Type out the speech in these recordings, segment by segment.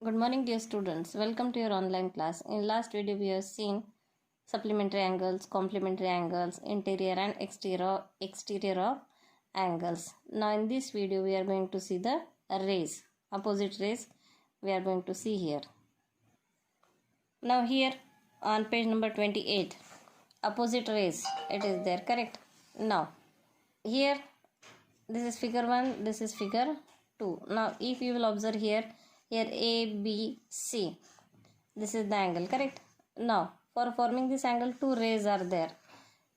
Good morning, dear students. Welcome to your online class. In last video, we have seen supplementary angles, complementary angles, interior and exterior of angles. Now, in this video, we are going to see the rays, opposite rays. We are going to see here. Now, here on page number 28, opposite rays. It is there, correct? Now, here this is figure 1, this is figure 2. Now, if you will observe here A, B, C, this is the angle, correct? Now, for forming this angle, two rays are there,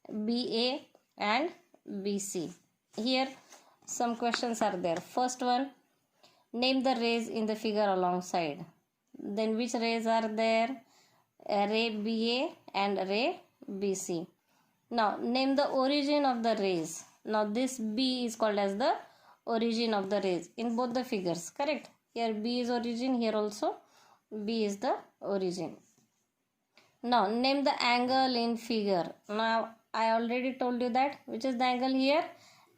BA and BC. Here, some questions are there. First one, name the rays in the figure alongside. Then, which rays are there? Ray BA and ray BC. Now, name the origin of the rays. Now, this B is called as the origin of the rays in both the figures, correct? Here B is origin, here also B is the origin. Now, name the angle in figure. Now, I already told you that. Which is the angle here?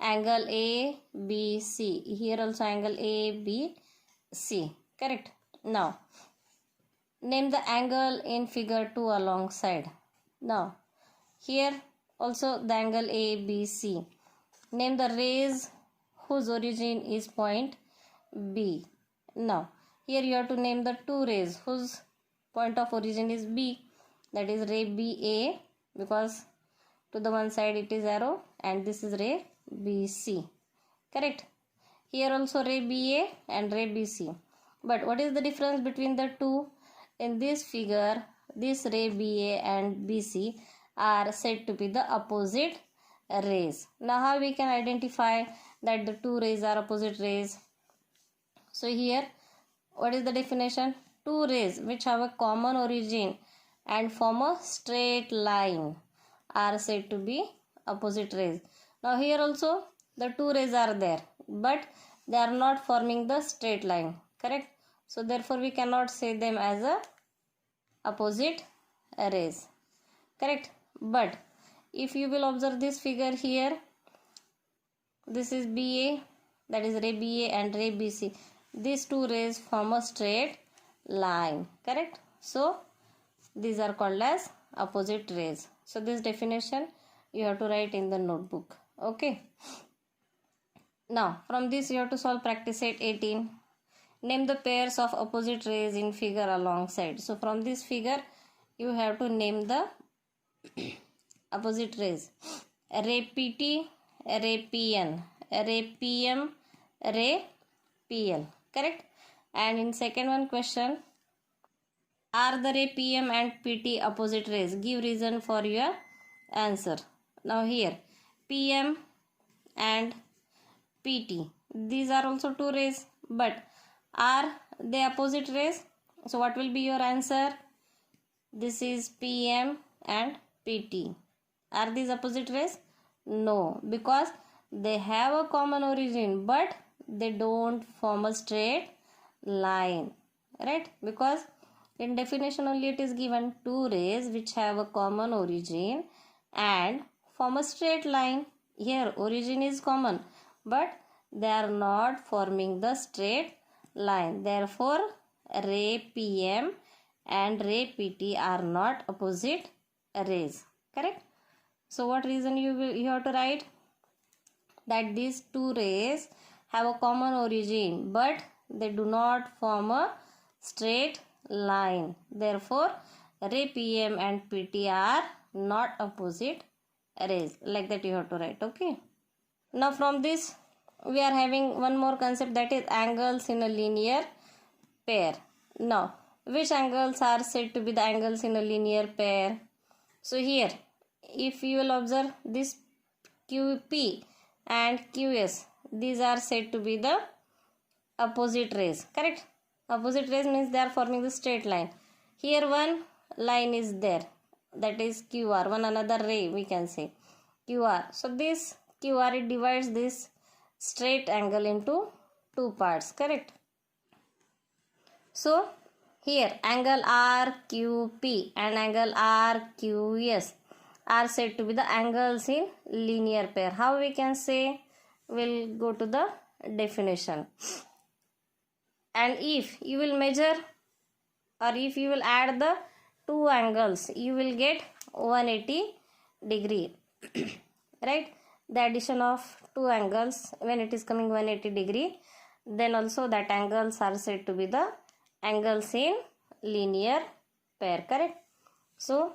Angle ABC. Here also angle ABC, correct? Now, name the angle in figure 2 alongside. Now, here also the angle ABC. Name the rays whose origin is point B. Now, here you have to name the two rays whose point of origin is B. That is ray BA, because to the one side it is arrow, and this is ray BC. Correct? Here also ray BA and ray BC. But what is the difference between the two? In this figure, this ray BA and BC are said to be the opposite rays. Now, how we can identify that the two rays are opposite rays? So, here, what is the definition? Two rays which have a common origin and form a straight line are said to be opposite rays. Now, here also the two rays are there, but they are not forming the straight line, correct? So, therefore, we cannot say them as a opposite rays, correct? But if you will observe this figure here, this is BA, that is ray BA and ray BC. These two rays form a straight line, correct? So, these are called as opposite rays. So, this definition you have to write in the notebook, okay? Now, from this you have to solve practice set 18. Name the pairs of opposite rays in figure alongside. So, from this figure you have to name the opposite rays. Ray PT, ray PN, ray PM, ray PL, correct? And in second one question, are the ray PM and PT opposite rays? Give reason for your answer. Now here, PM and PT, these are also two rays, but are they opposite rays? So what will be your answer? This is PM and PT. Are these opposite rays? No, because they have a common origin, but they don't form a straight line, right? Because in definition only it is given two rays which have a common origin and form a straight line. Here origin is common, but they are not forming the straight line. Therefore, ray PM and ray PT are not opposite rays, correct? So, what reason you have to write? That these two rays have a common origin, but they do not form a straight line. Therefore, ray PM and PT are not opposite rays. Like that you have to write, okay? Now, from this, we are having one more concept, that is angles in a linear pair. Now, which angles are said to be the angles in a linear pair? So, here, if you will observe this QP and QS, these are said to be the opposite rays, correct? Opposite rays means they are forming the straight line. Here one line is there, that is QR, one another ray we can say QR. So this QR, it divides this straight angle into two parts, correct? So here angle RQP and angle RQS are said to be the angles in linear pair. How we can say? We'll go to the definition. And if you will measure or if you will add the two angles, you will get 180 degree. Right? The addition of two angles, when it is coming 180 degree, then also that angles are said to be the angles in linear pair. Correct? So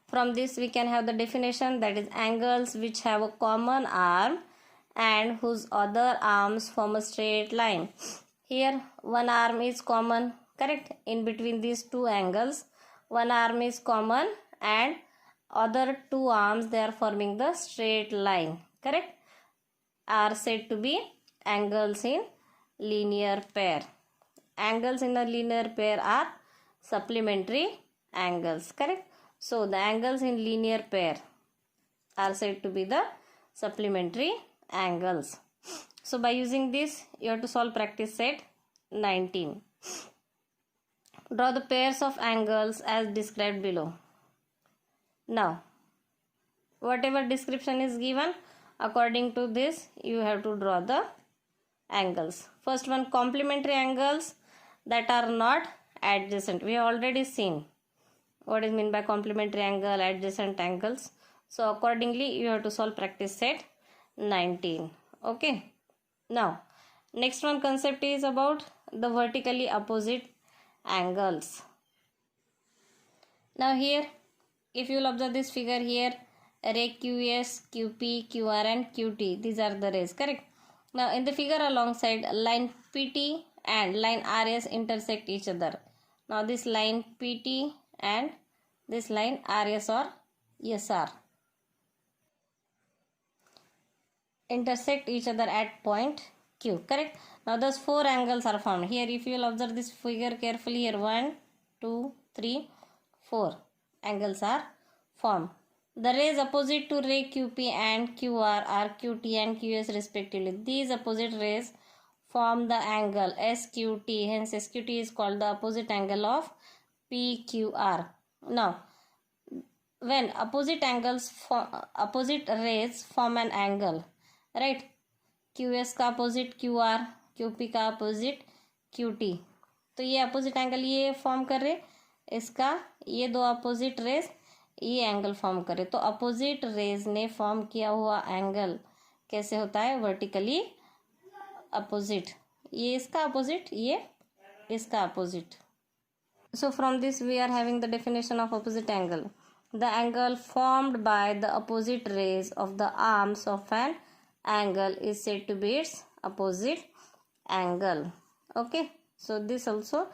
from this we can have the definition, that is angles which have a common arm and whose other arms form a straight line. Here one arm is common, correct? In between these two angles, one arm is common and other two arms, they are forming the straight line, correct? Are said to be angles in linear pair. Angles in a linear pair are supplementary angles, correct? So the angles in linear pair are said to be the supplementary angles. So by using this, you have to solve practice set 19. Draw the pairs of angles as described below. Now, whatever description is given, according to this, you have to draw the angles. First one, complementary angles that are not adjacent. We have already seen what is meant by complementary angle, adjacent angles. So accordingly, you have to solve practice set 19. Okay. Now, next one concept is about the vertically opposite angles. Now here, if you will observe this figure here, ray QS, QP, QR and QT. These are the rays, correct? Now in the figure alongside, line PT and line RS intersect each other. Now this line PT and this line RS or SR intersect each other at point Q, correct? Now those four angles are formed. Here if you will observe this figure carefully, here 1, 2, 3, 4 angles are formed. The rays opposite to ray QP and QR are QT and QS respectively. These opposite rays form the angle SQT. Hence SQT is called the opposite angle of PQR. Now, when opposite rays form an angle, right? QS का opposite QR, QP का opposite QT. तो ये opposite angle ये form कर रहे, इसका ये दो opposite rays ये एंगल फॉर्म करे. तो अपोजिट रेज ने फॉर्म किया हुआ एंगल कैसे होता है? Vertically opposite. ये इसका अपोजिट, ये इसका opposite. So from this we are having the definition of opposite angle. The angle formed by the opposite rays of the arms of an angle is said to be its opposite angle. Okay, so this also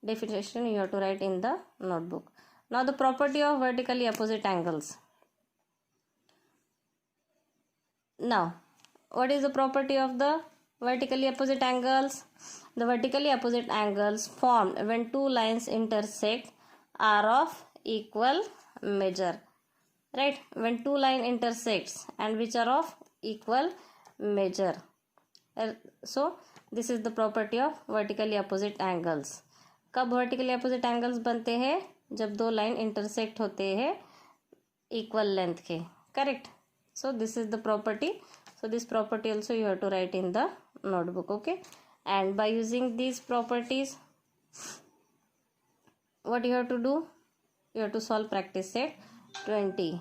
definition you have to write in the notebook. Now the property of vertically opposite angles. Now what is the property of the vertically opposite angles? The vertically opposite angles formed when two lines intersect are of equal measure, right? When two lines intersects and which are of equal measure. So this is the property of vertically opposite angles. कब vertically opposite angles बनते हैं? जब दो line intersect होते हैं equal length के, correct? So this is the property. So this property also you have to write in the notebook. Okay, and by using these properties what you have to do? You have to solve practice set 20.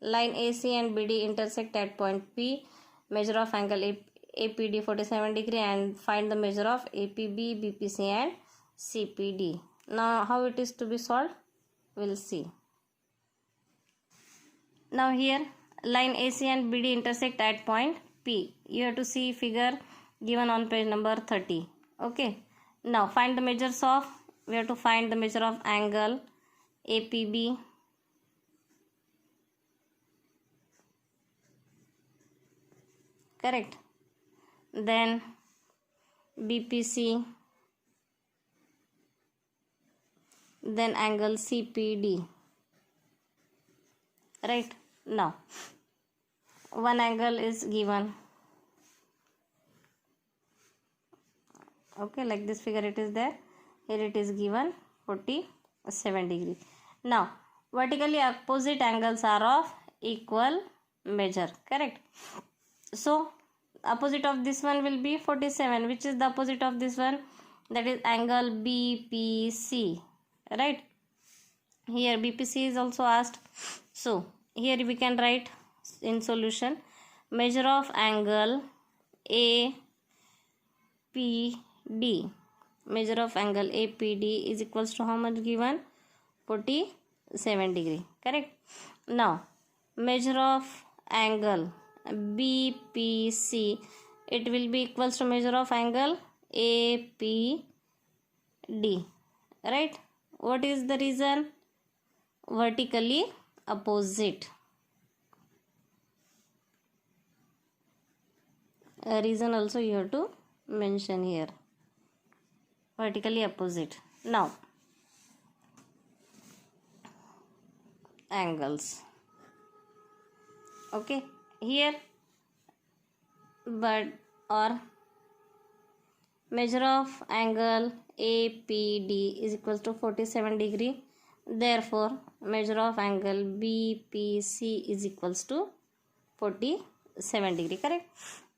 Line AC and BD intersect at point P. Measure of angle APD 47 degree and find the measure of APB, BPC and CPD. Now how it is to be solved? We'll see. Now here line AC and BD intersect at point P. You have to see figure given on page number 30. Okay. Now find the measures of, we have to find the measure of angle APB, correct? Then BPC, then angle CPD, right? Now one angle is given, okay, like this figure it is there. Here it is given 47 degree. Now vertically opposite angles are of equal measure, correct? So opposite of this one will be 47. Which is the opposite of this one? that is angle BPC, right? Here BPC is also asked. So here we can write in solution, measure of angle APD. Measure of angle APD is equals to how much given? 47 degree, correct? Now measure of angle BPC, it will be equals to measure of angle APD, right? What is the reason? Vertically opposite. A reason also you have to mention here, vertically opposite. Now angles, okay, here but or measure of angle APD is equals to 47 degree. Therefore measure of angle BPC is equals to 47 degree, correct?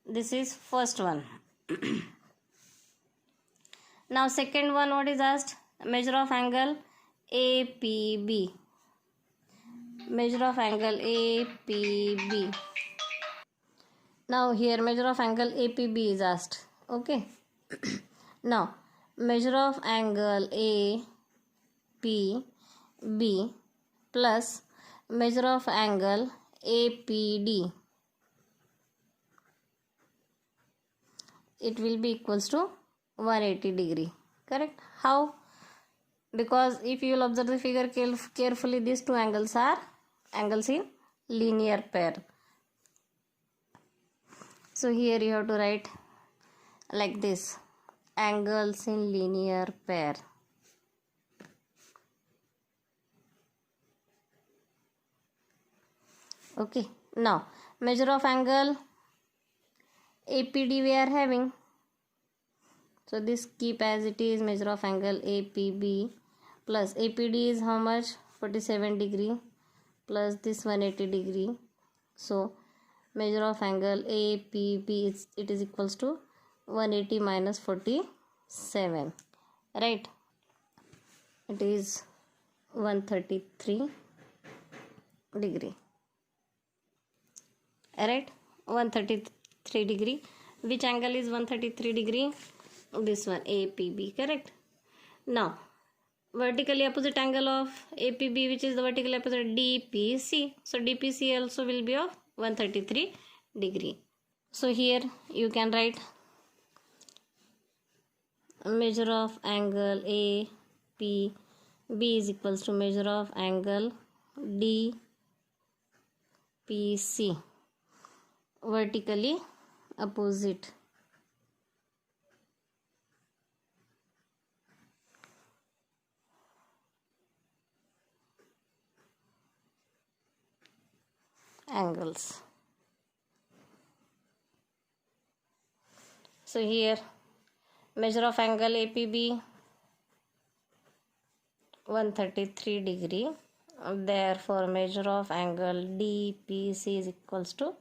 This is first one. Now second one, what is asked? Measure of angle APB. Measure of angle APB. Now here measure of angle APB is asked, okay? Now measure of angle APB plus measure of angle APD, it will be equals to 180 degree, correct? How? Because if you will observe the figure carefully, these two angles are angles in linear pair. So here you have to write like this, angles in linear pair. Okay, now measure of angle APD we are having. So this keep as it is, measure of angle APB plus APD is how much? 47 degree plus this 180 degree. So measure of angle APB it is equals to 180 minus 47, right? It is 133 degree, right? 133 degree. Which angle is 133 degree? This one, APB, correct? Now vertically opposite angle of APB, which is the vertically opposite, DPC. So DPC also will be of 133 degree. So here you can write measure of angle APB is equals to measure of angle DPC, vertically opposite. Angles. So here measure of angle APB 133 degree. Therefore measure of angle DPC is equals to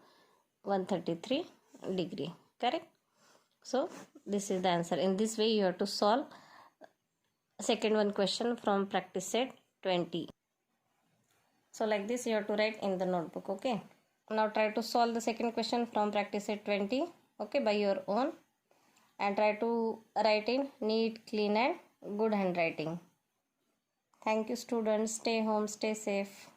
133 degree, correct? So this is the answer. In this way you have to solve second one question from practice set 20. So like this you have to write in the notebook, okay? Now try to solve the second question from practice set 20, okay, by your own, and try to write in neat, clean and good handwriting. Thank you students. Stay home, stay safe.